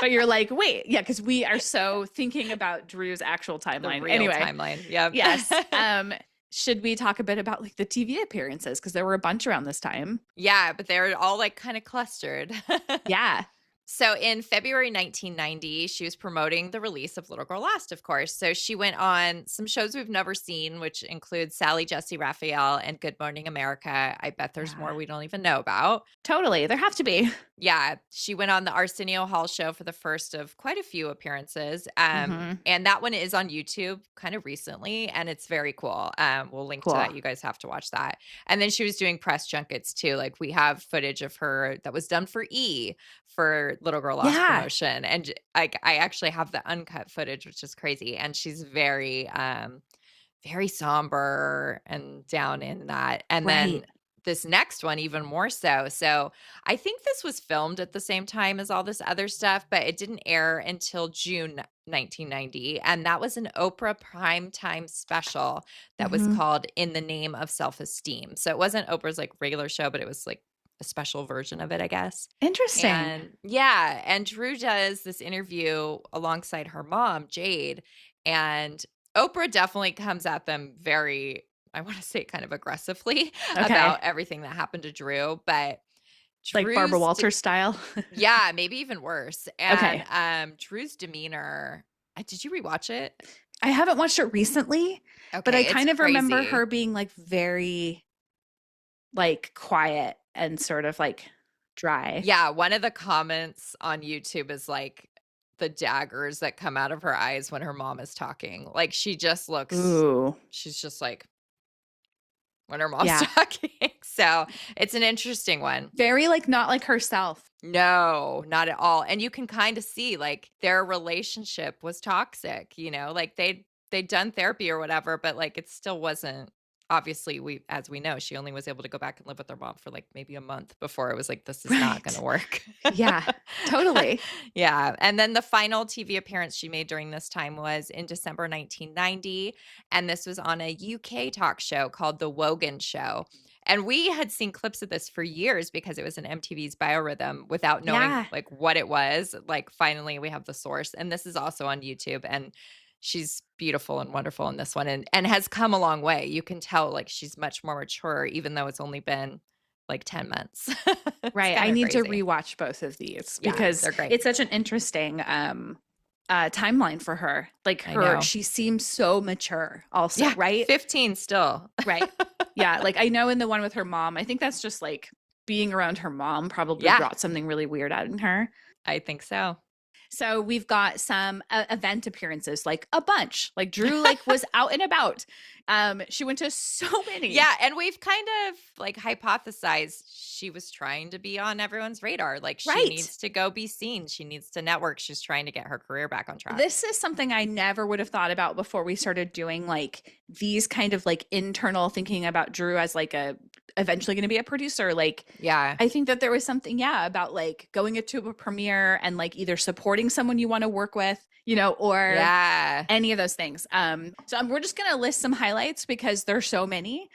But you're like, wait, yeah, because we are so thinking about Drew's actual timeline. The real Anyway, timeline. Yep. yes. Should we talk a bit about like the TV appearances? Because there were a bunch around this time. Yeah, but they're all like kind of clustered. Yeah. So in February 1990, she was promoting the release of Little Girl Lost, of course. So she went on some shows we've never seen, which include Sally Jesse Raphael and Good Morning America. I bet there's more we don't even know about. Totally. There have to be. Yeah. She went on the Arsenio Hall show for the first of quite a few appearances. And that one is on YouTube kind of recently, and it's very cool. We'll link to that. You guys have to watch that. And then she was doing press junkets too. Like we have footage of her that was done for for Little Girl Lost promotion. And I actually have the uncut footage, which is crazy. And she's very, very somber and down in that. And then this next one, even more so. So I think this was filmed at the same time as all this other stuff, but it didn't air until June 1990. And that was an Oprah primetime special that was called In the Name of Self-Esteem. So it wasn't Oprah's like regular show, but it was like a special version of it, I guess. Interesting. And yeah. And Drew does this interview alongside her mom, Jade. And Oprah definitely comes at them very, I want to say kind of aggressively about everything that happened to Drew. But like Barbara Walters style. Yeah, maybe even worse. And Drew's demeanor, did you rewatch it? I haven't watched it recently, but I kind of remember her being like very like quiet and sort of like dry. Yeah, one of the comments on YouTube is like the daggers that come out of her eyes when her mom is talking. Like she just looks, she's just like when her mom's talking. So it's an interesting one. Very like not like herself. No, not at all. And you can kind of see like their relationship was toxic, you know, like they'd done therapy or whatever, but like it still wasn't. Obviously, as we know, she only was able to go back and live with her mom for like maybe a month before it was like, this is not going to work. Yeah, totally. Yeah. And then the final TV appearance she made during this time was in December 1990. And this was on a UK talk show called The Wogan Show. And we had seen clips of this for years because it was in MTV's Biorhythm without knowing like what it was. Like finally we have the source. And this is also on YouTube. And she's beautiful and wonderful in this one and has come a long way. You can tell like she's much more mature, even though it's only been like 10 months. Right. I need to rewatch both of these because they're great. It's such an interesting timeline for her. Like she seems so mature also, right? 15 still. Right. Yeah. Like I know in the one with her mom, I think that's just like being around her mom probably brought something really weird out in her. I think so. So we've got some event appearances, like a bunch. Like Drew, like was out and about. She went to so many. Yeah, and we've kind of like hypothesized she was trying to be on everyone's radar. Like she needs to go be seen. She needs to network. She's trying to get her career back on track. This is something I never would have thought about before we started doing like these kind of like internal thinking about Drew as like eventually going to be a producer. Like, I think that there was something, about like going into a premiere and like either supporting someone you want to work with, you know, or any of those things. So we're just going to list some highlights because there's so many.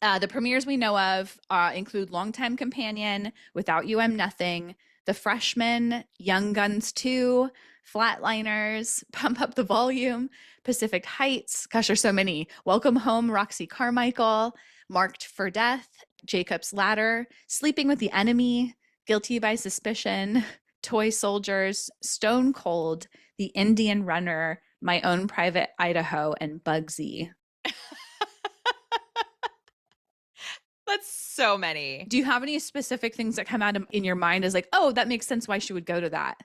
The premieres we know of include Longtime Companion, Without You I'm Nothing, The Freshman, Young Guns 2, Flatliners, Pump Up the Volume, Pacific Heights. Gosh, there's so many. Welcome Home, Roxy Carmichael, Marked for Death, Jacob's Ladder, Sleeping with the Enemy, Guilty by Suspicion, Toy Soldiers, Stone Cold, The Indian Runner, My Own Private Idaho, and Bugsy. That's so many. Do you have any specific things that come out in your mind as like, oh, that makes sense why she would go to that?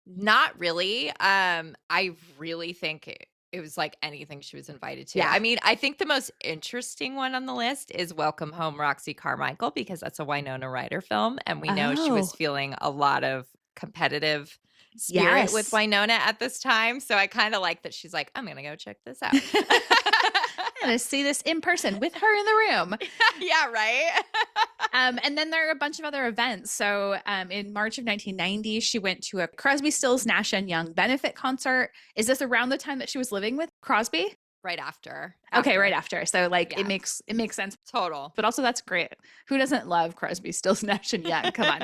Not really. I really think it was like anything she was invited to. Yeah. I mean, I think the most interesting one on the list is Welcome Home, Roxy Carmichael, because that's a Winona Ryder film. And we know she was feeling a lot of competitive spirit with Winona at this time. So I kind of like that she's like, I'm going to go check this out. I'm going to see this in person with her in the room. Yeah, right. And then there are a bunch of other events. So in March of 1990, she went to a Crosby, Stills, Nash and Young benefit concert. Is this around the time that she was living with Crosby? Right after. Okay, right after. So like it makes sense. Total. But also that's great. Who doesn't love Crosby, Stills, Nash and Young? Come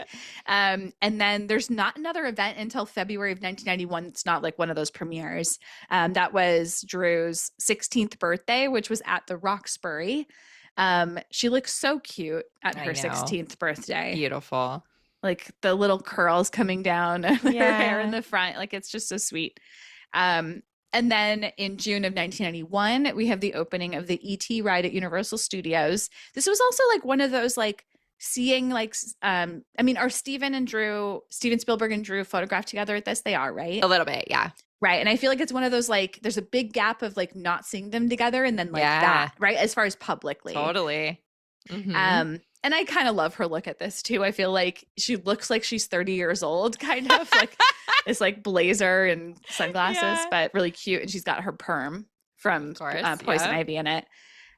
on. And then there's not another event until February of 1991. It's not like one of those premieres. That was Drew's 16th birthday, which was at the Roxbury. She looks so cute at her 16th birthday. Beautiful. Like the little curls coming down her hair in the front. Like it's just so sweet. And then in June of 1991, we have the opening of the E.T. ride at Universal Studios. This was also like one of those like seeing like, I mean, are Steven Spielberg and Drew photographed together at this? They are, right? A little bit, yeah. Right. And I feel like it's one of those like, there's a big gap of like not seeing them together and then like that, right? As far as publicly. Totally. Mm-hmm. And I kind of love her look at this too. I feel like she looks like she's 30 years old, kind of like this like blazer and sunglasses, but really cute. And she's got her perm from Poison Ivy in it.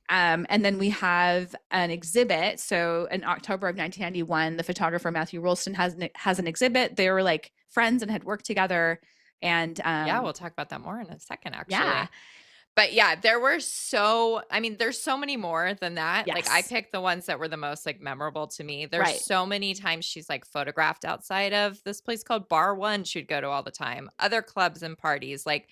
And then we have an exhibit. So in October of 1991, the photographer Matthew Rolston has an exhibit. They were like friends and had worked together. And we'll talk about that more in a second, actually. Yeah. But yeah, there's so many more than that. Yes. Like I picked the ones that were the most like memorable to me. There's so many times she's like photographed outside of this place called Bar One she'd go to all the time. Other clubs and parties. Like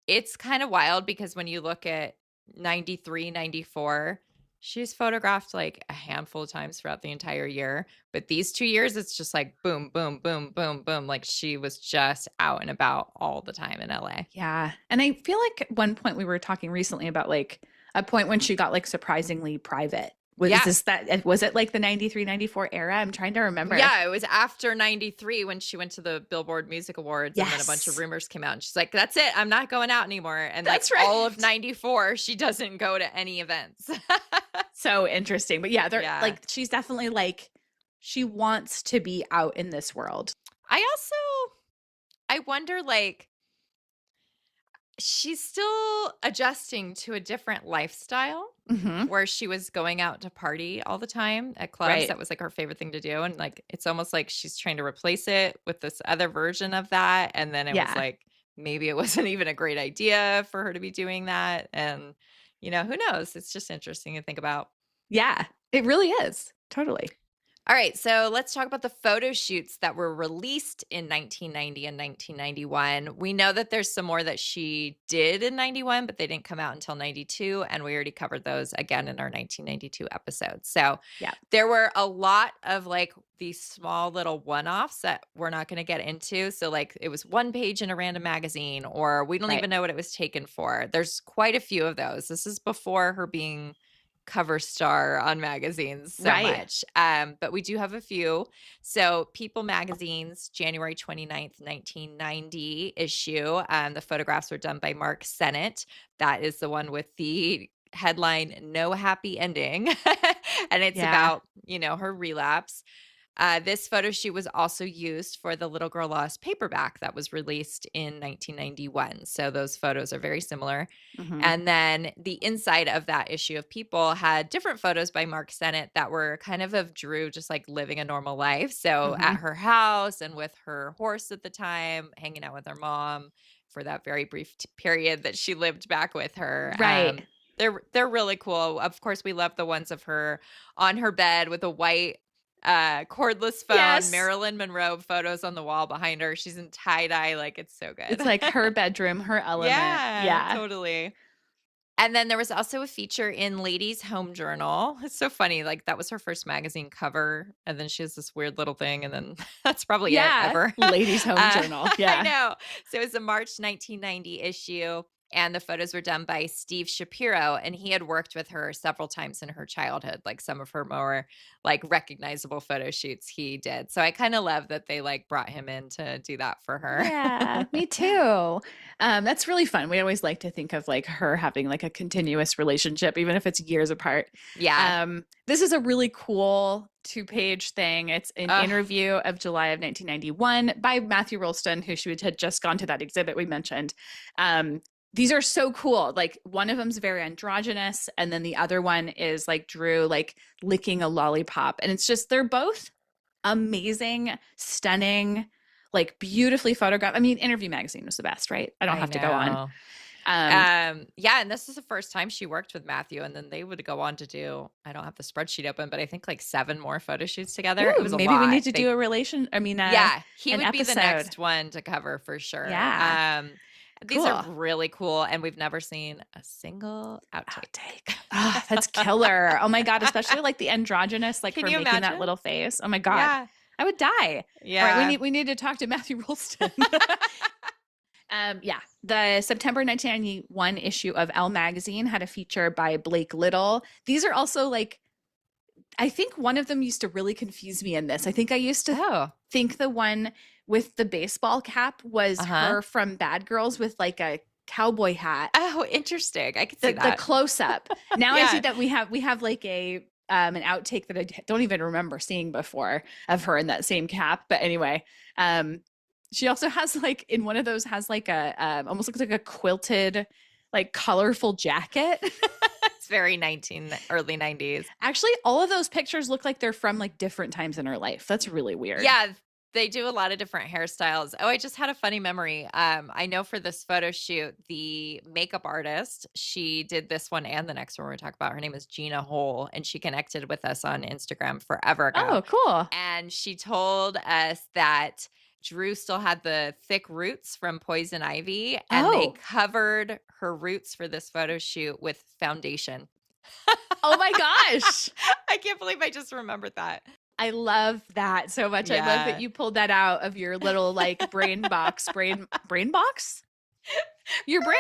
it's kind of wild because when you look at 93, 94, she's photographed like a handful of times throughout the entire year. But these 2 years, it's just like boom, boom, boom, boom, boom. Like she was just out and about all the time in LA. Yeah. And I feel like at one point we were talking recently about like a point when she got like surprisingly private. Was it like the 93, 94 era? I'm trying to remember. Yeah, it was after 93 when she went to the Billboard Music Awards and then a bunch of rumors came out and she's like, that's it. I'm not going out anymore. And that's like all of 94, she doesn't go to any events. So interesting. But yeah, like she's definitely like, she wants to be out in this world. I wonder like, she's still adjusting to a different lifestyle where she was going out to party all the time at clubs. Right. That was like her favorite thing to do. And like, it's almost like she's trying to replace it with this other version of that. And then it was like, maybe it wasn't even a great idea for her to be doing that. And, you know, who knows? It's just interesting to think about. Yeah, it really is. Totally. All right, so let's talk about the photo shoots that were released in 1990 and 1991. We know that there's some more that she did in 91, but they didn't come out until 92, and we already covered those again in our 1992 episode. So there were a lot of like these small little one-offs that we're not going to get into. So like it was one page in a random magazine, or we don't even know what it was taken for. There's quite a few of those. This is before her being cover star on magazines so much. But we do have a few. So People Magazine's January 29th, 1990 issue. The photographs were done by Mark Sennett. That is the one with the headline, No Happy Ending. And it's about, you know, her relapse. This photo shoot was also used for The Little Girl Lost paperback that was released in 1991. So those photos are very similar. And then the inside of that issue of People had different photos by Mark Sennett that were kind of Drew just like living a normal life. So at her house and with her horse at the time, hanging out with her mom for that very brief period that she lived back with her. Right. They're really cool. Of course, we love the ones of her on her bed with a white cordless phone, Marilyn Monroe photos on the wall behind her. She's in tie-dye. Like, it's so good. It's like her bedroom, her element. Yeah, totally. And then there was also a feature in Ladies Home Journal. It's so funny. Like that was her first magazine cover. And then she has this weird little thing. And then that's probably it ever. Ladies Home Journal. Yeah. I know. So it was a March 1990 issue. And the photos were done by Steve Shapiro, and he had worked with her several times in her childhood, like some of her more like recognizable photo shoots he did. So I kind of love that they like brought him in to do that for her. Yeah, me too. That's really fun. We always like to think of like her having like a continuous relationship, even if it's years apart. Yeah. This is a really cool 2-page thing. It's an interview of July of 1991 by Matthew Rolston, who she had just gone to that exhibit we mentioned. These are so cool. Like one of them's very androgynous, and then the other one is like Drew like licking a lollipop. And it's just, they're both amazing, stunning, like beautifully photographed. I mean, Interview Magazine was the best, right? I don't have to go on. Yeah, and this is the first time she worked with Matthew, and then they would go on to do, I don't have the spreadsheet open, but I think like 7 more photo shoots together. Ooh, it was a maybe lot. we need to do a he would be the next one to cover for sure. Yeah. These are really cool, and we've never seen a single outtake. Oh, that's killer. Oh my God, especially like the androgynous, like Can for you making that imagine? little face. Oh my God. Yeah. I would die. Yeah. All right, we need to talk to Matthew Rolston. The September 1991 issue of Elle magazine had a feature by Blake Little. These are also like, I think one of them used to really confuse me in this. I think I used to think the one with the baseball cap was her from Bad Girls with like a cowboy hat. Oh, interesting. I could see that. The close up. Now I see that we have like a an outtake that I don't even remember seeing before of her in that same cap. But anyway, she also has like in one of those has like a almost looks like a quilted like colorful jacket. It's very early 90s. Actually, all of those pictures look like they're from like different times in her life. That's really weird. Yeah, they do a lot of different hairstyles. Oh, I just had a funny memory. I know for this photo shoot, the makeup artist, she did this one and the next one we're going to talk about. Her name is Gina Hole, and she connected with us on Instagram forever ago. Oh, cool. And she told us that Drew still had the thick roots from poison ivy, and they covered her roots for this photo shoot with foundation. Oh my gosh. I can't believe I just remembered that. I love that so much. Yeah. I love that you pulled that out of your little like brain box. Brain box? Your brain.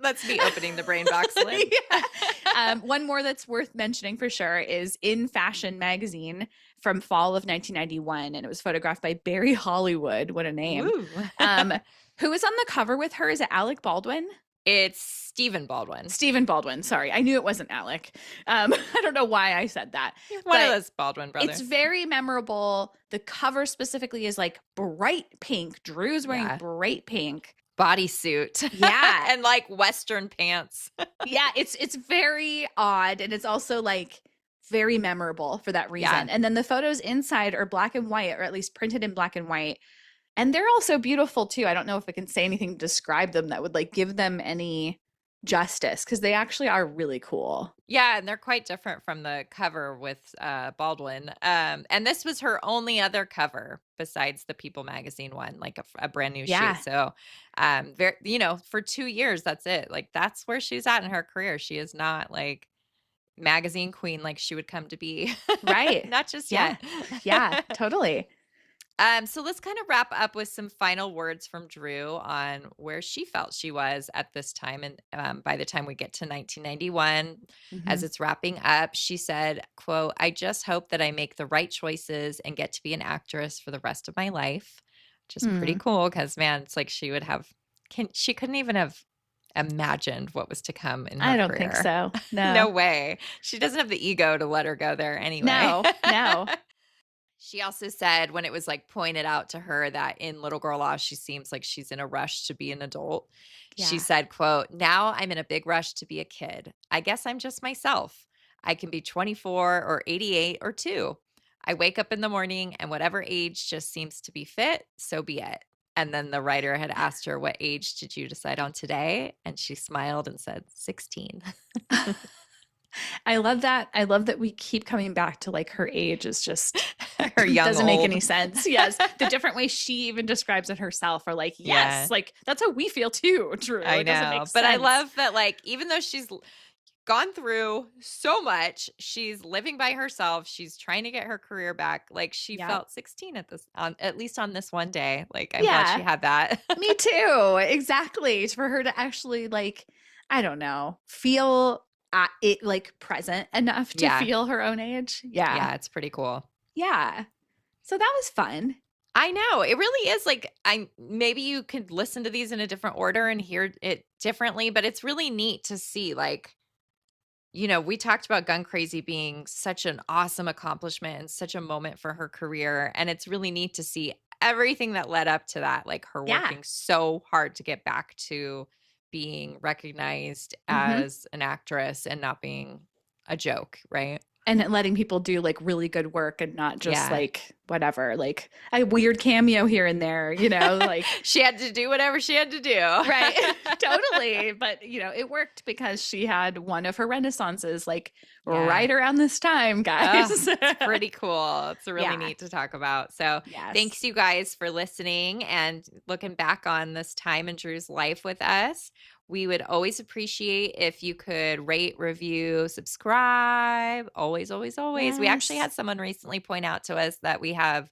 That's me opening the brain box lid. Yeah. One more that's worth mentioning for sure is In Fashion magazine from fall of 1991, and it was photographed by Barry Hollywood. What a name. Who was on the cover with her? Is it Alec Baldwin? It's Stephen Baldwin. Stephen Baldwin. Sorry. I knew it wasn't Alec. I don't know why I said that. One of those Baldwin brothers. It's very memorable. The cover specifically is like bright pink. Drew's wearing bright pink. Bodysuit. Yeah. And like Western pants. Yeah. It's very odd. And it's also like very memorable for that reason. Yeah. And then the photos inside are black and white, or at least printed in black and white. And they're also beautiful too. I don't know if I can say anything to describe them that would like give them any justice, because they actually are really cool. Yeah, and they're quite different from the cover with Baldwin. And this was her only other cover besides the People magazine one, like a brand new shoot. So, for 2 years, that's it. Like that's where she's at in her career. She is not like magazine queen like she would come to be. Right. Not just yet. Yeah, totally. So let's kind of wrap up with some final words from Drew on where she felt she was at this time. And by the time we get to 1991, as it's wrapping up, she said, quote, "I just hope that I make the right choices and get to be an actress for the rest of my life," which is pretty cool because, man, it's like she couldn't even have imagined what was to come in her I don't career. think so. No. No way. She doesn't have the ego to let her go there anyway. No. She also said when it was like pointed out to her that in Little Girl Lost, she seems like she's in a rush to be an adult. Yeah. She said, quote, "Now I'm in a big rush to be a kid. I guess I'm just myself. I can be 24 or 88 or 2. I wake up in the morning and whatever age just seems to be fit, so be it." And then the writer had asked her, "What age did you decide on today?" And she smiled and said, 16. I love that. I love that we keep coming back to like her age is just Her young doesn't make old. any sense. Yes. The different ways she even describes it herself are like, yes, Yeah. like that's how we feel too, Drew. I It doesn't know. make But I sense. love that, like, even though she's gone through so much, she's living by herself. She's trying to get her career back. Like, she Yep. felt 16 at least on this one day. Like, I'm glad she had that. Me too. Exactly. For her to actually, like, I don't know, feel it like present enough to feel her own age. Yeah. Yeah, it's pretty cool. Yeah. So that was fun. I know. It really is like maybe you could listen to these in a different order and hear it differently, but it's really neat to see, like, you know, we talked about Gun Crazy being such an awesome accomplishment and such a moment for her career, and it's really neat to see everything that led up to that, like her working so hard to get back to being recognized as an actress and not being a joke, right? And letting people do like really good work and not just like whatever, like a weird cameo here and there, you know, like she had to do whatever she had to do. Right. Totally. But, you know, it worked because she had one of her renaissances like right around this time, guys. It's pretty cool. It's really neat to talk about. So thanks you guys for listening and looking back on this time in Drew's life with us. We would always appreciate if you could rate, review, subscribe. Always, always, always. We actually had someone recently point out to us that we have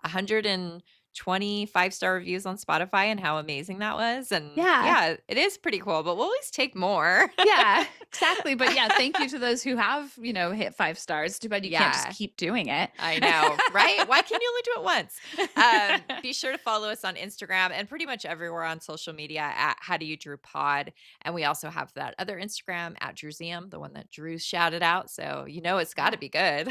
120 5-star reviews on Spotify and how amazing that was. And yeah, it is pretty cool, but we'll always take more. Yeah, exactly. But yeah, thank you to those who have, you know, hit 5 stars. Too bad you can't just keep doing it. I know, right? Why can you only do it once? Be sure to follow us on Instagram and pretty much everywhere on social media at How Do You Drew Pod. And we also have that other Instagram at Drewseum, the one that Drew shouted out. So you know it's got to be good.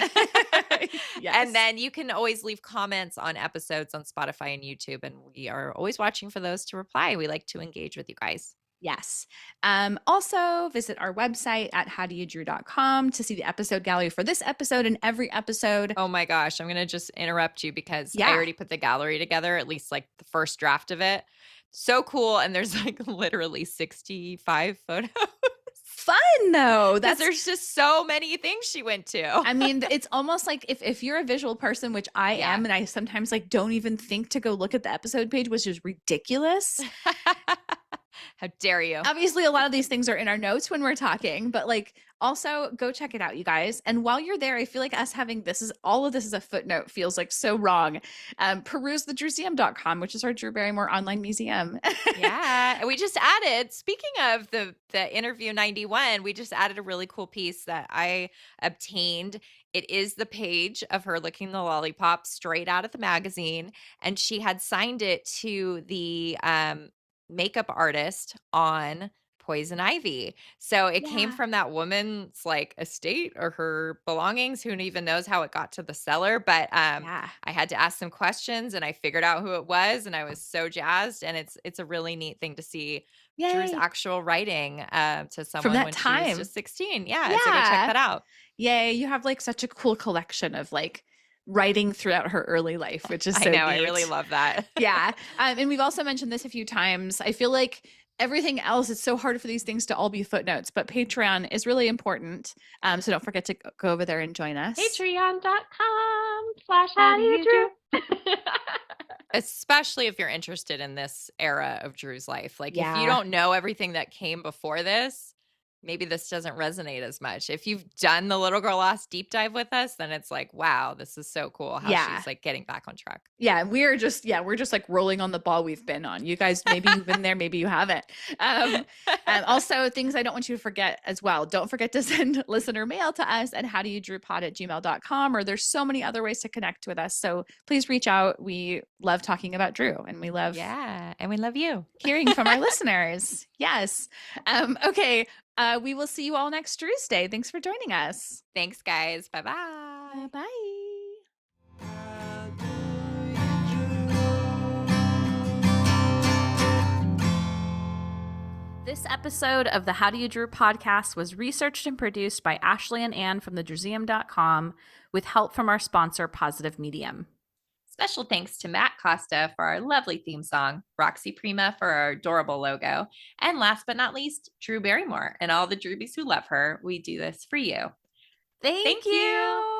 And then you can always leave comments on episodes on Spotify and YouTube. And we are always watching for those to reply. We like to engage with you guys. Yes. Also visit our website at howdoyoudrew.com to see the episode gallery for this episode and every episode. Oh my gosh. I'm going to just interrupt you because I already put the gallery together, at least like the first draft of it. So cool. And there's like literally 65 photos. Fun though. There's just so many things she went to. I mean, it's almost like if you're a visual person, which I am, and I sometimes like don't even think to go look at the episode page, which is ridiculous. How dare you? Obviously, a lot of these things are in our notes when we're talking, but like also go check it out, you guys. And while you're there, I feel like us having all of this as a footnote feels like so wrong. Peruse thedrewseum.com, which is our Drew Barrymore online museum. And we just added, speaking of the interview 91, we just added a really cool piece that I obtained. It is the page of her licking the lollipop straight out of the magazine. And she had signed it to the makeup artist on Poison Ivy. So it came from that woman's like estate or her belongings. Who even knows how it got to the cellar? But I had to ask some questions and I figured out who it was and I was so jazzed. And it's a really neat thing to see Drew's actual writing to someone from that when time. she was just 16. So go check that out. Yay. You have like such a cool collection of like writing throughout her early life, which is so I know. neat. I really love that. And we've also mentioned this a few times. I feel like everything else, it's so hard for these things to all be footnotes, but Patreon is really important. So don't forget to go over there and join us. Patreon.com/howdoyoudrew. Especially if you're interested in this era of Drew's life. Like if you don't know everything that came before this, maybe this doesn't resonate as much. If you've done the Little Girl Lost deep dive with us, then it's like, wow, this is so cool how she's like getting back on track. Yeah, we're just like rolling on the ball we've been on. You guys, maybe you've been there, maybe you haven't. Also, things I don't want you to forget as well. Don't forget to send listener mail to us at howdoyoudrewpod@gmail.com, or there's so many other ways to connect with us. So please reach out. We love talking about Drew and we love and we love you hearing from our listeners. Yes. Okay. We will see you all next Tuesday. Thanks for joining us. Thanks, guys. Bye-bye. Bye. This episode of the How Do You Drew podcast was researched and produced by Ashley and Ann from thedrewseum.com with help from our sponsor, Positive Medium. Special thanks to Matt Costa for our lovely theme song, Roxy Prima for our adorable logo, and last but not least, Drew Barrymore and all the Drewbies who love her. We do this for you. Thank you.